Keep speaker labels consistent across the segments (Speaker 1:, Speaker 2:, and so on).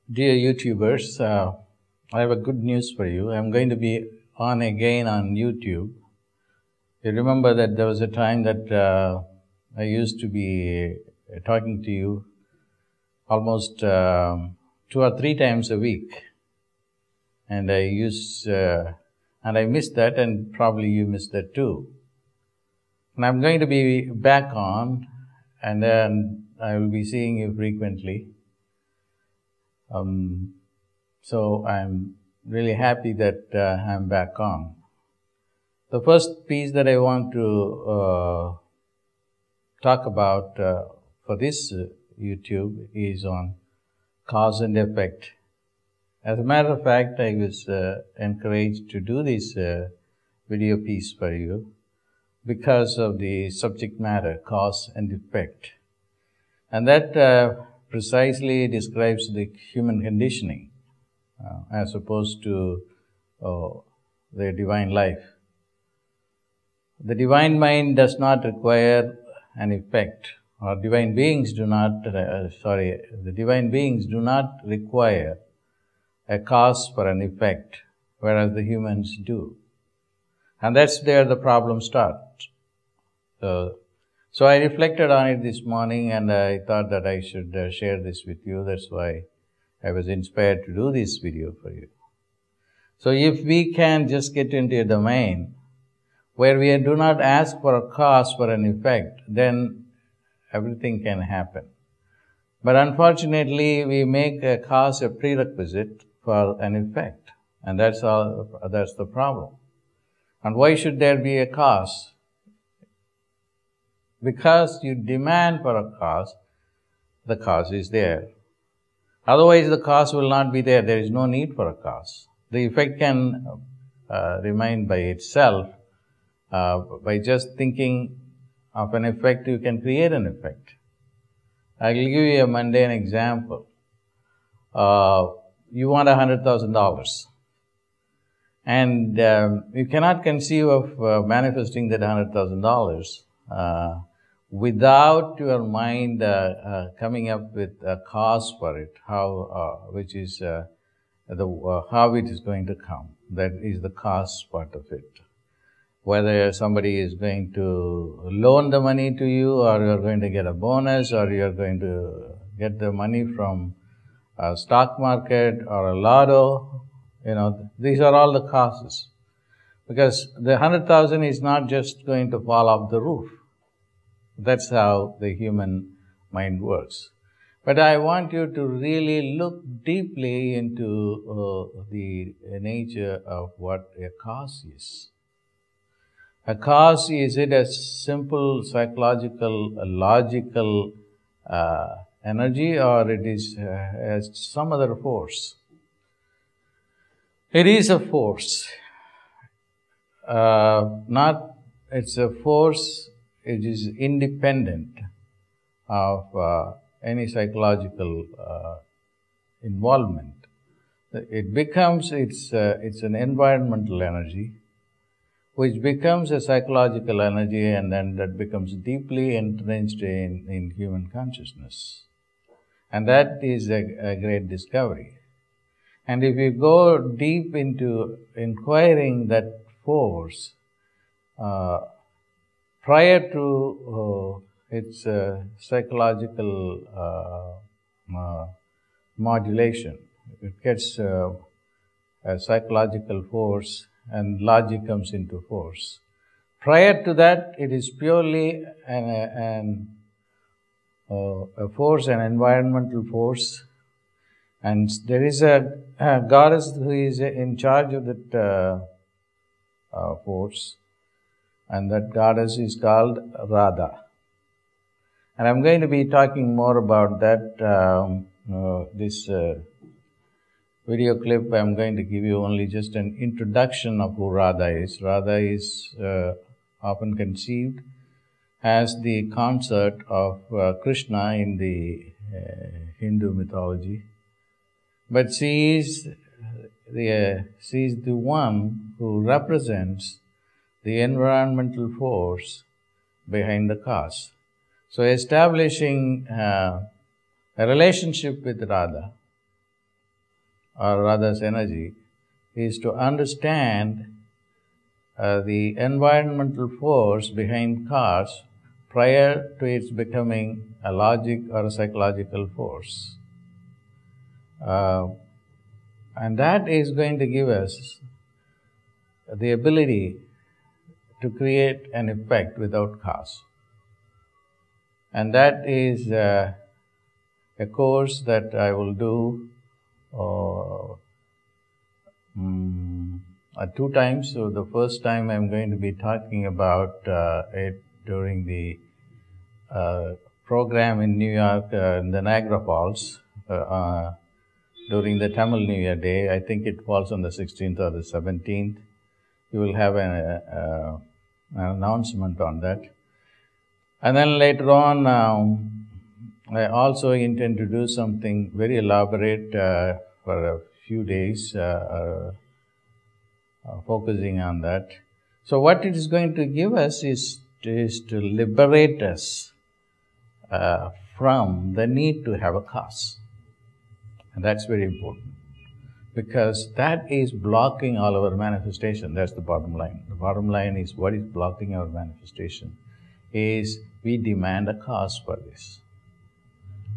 Speaker 1: Dear YouTubers, I have a good news for you. I'm going to be on again on YouTube. You remember that there was a time that I used to be talking to you almost 2 or 3 times a week. And I missed that, and probably you missed that too. And I'm going to be back on, and then I will be seeing you frequently. So I'm really happy that I'm back on. The first piece that I want to talk about for this YouTube is on cause and effect. As a matter of fact, I was encouraged to do this video piece for you because of the subject matter, cause and effect. And that precisely describes the human conditioning as opposed to the divine life. The divine mind does not require an effect, or divine beings do not, the divine beings do not require a cause for an effect, whereas the humans do. And that's where the problem starts. So I reflected on it this morning, and I thought that I should share this with you. That's why I was inspired to do this video for you. So if we can just get into a domain where we do not ask for a cause for an effect, then everything can happen. But unfortunately, we make a cause a prerequisite for an effect, and that's the problem. And why should there be a cause? Because you demand for a cause, the cause is there. Otherwise, the cause will not be there. There is no need for a cause. The effect can remain by itself. By just thinking of an effect, you can create an effect. I will give you a mundane example. You want $100,000. And you cannot conceive of manifesting that $100,000 without your mind coming up with a cause for it, how it is going to come. That is the cause part of it. Whether somebody is going to loan the money to you, or you are going to get a bonus, or you are going to get the money from a stock market or a Lotto, these are all the causes. Because the 100,000 is not just going to fall off the roof. That's how the human mind works. But I want you to really look deeply into the nature of what a cause is. A cause, is it a simple psychological, logical energy, or it is some other force? It is a force. It's a force. It is independent of any psychological involvement. It's an environmental energy, which becomes a psychological energy, and then that becomes deeply entrenched in human consciousness. And that is a great discovery. And if you go deep into inquiring that force, prior to its psychological modulation, it gets a psychological force, and logic comes into force. Prior to that, it is purely a force, an environmental force. And there is a goddess who is in charge of that force, and that goddess is called Radha. And I'm going to be talking more about that. This video clip, I'm going to give you only just an introduction of who Radha is. Radha is often conceived as the consort of Krishna in the Hindu mythology. But she is the one who represents the environmental force behind the cause. So establishing a relationship with Radha or Radha's energy, is to understand the environmental force behind cause prior to its becoming a logic or a psychological force. And that is going to give us the ability to create an effect without cause. And that is a course that I will do 2 times. So the first time I'm going to be talking about it during the program in New York, in the Niagara Falls, during the Tamil New Year Day. I think it falls on the 16th or the 17th. You will have an announcement on that. And then later on, I also intend to do something very elaborate for a few days, focusing on that. So what it is going to give us is to liberate us from the need to have a cause. And that's very important, because that is blocking all our manifestation. That's the bottom line. The bottom line is what is blocking our manifestation is we demand a cause for this.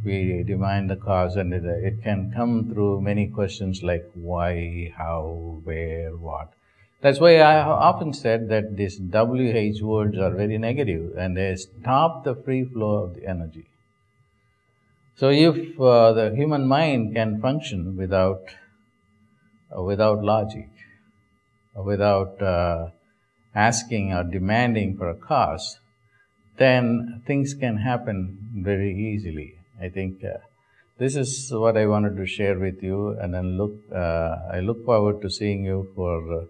Speaker 1: We demand the cause, and it can come through many questions like why, how, where, what. That's why I often said that these WH words are very negative and they stop the free flow of the energy. So if the human mind can function without logic, without asking or demanding for a cause, then things can happen very easily. I think this is what I wanted to share with you, and then I look forward to seeing you for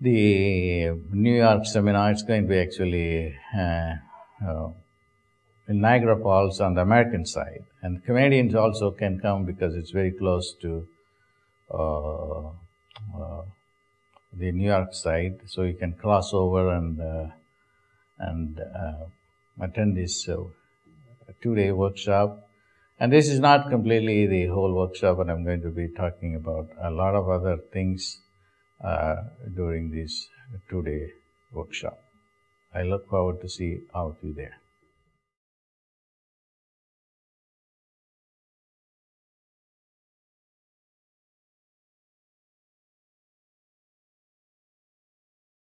Speaker 1: the New York seminar. It's going to be actually in Niagara Falls on the American side. And Canadians also can come because it's very close to the New York side. So you can cross over and attend this 2-day workshop. And this is not completely the whole workshop, but I'm going to be talking about a lot of other things during this 2-day workshop. I look forward to see all of you there.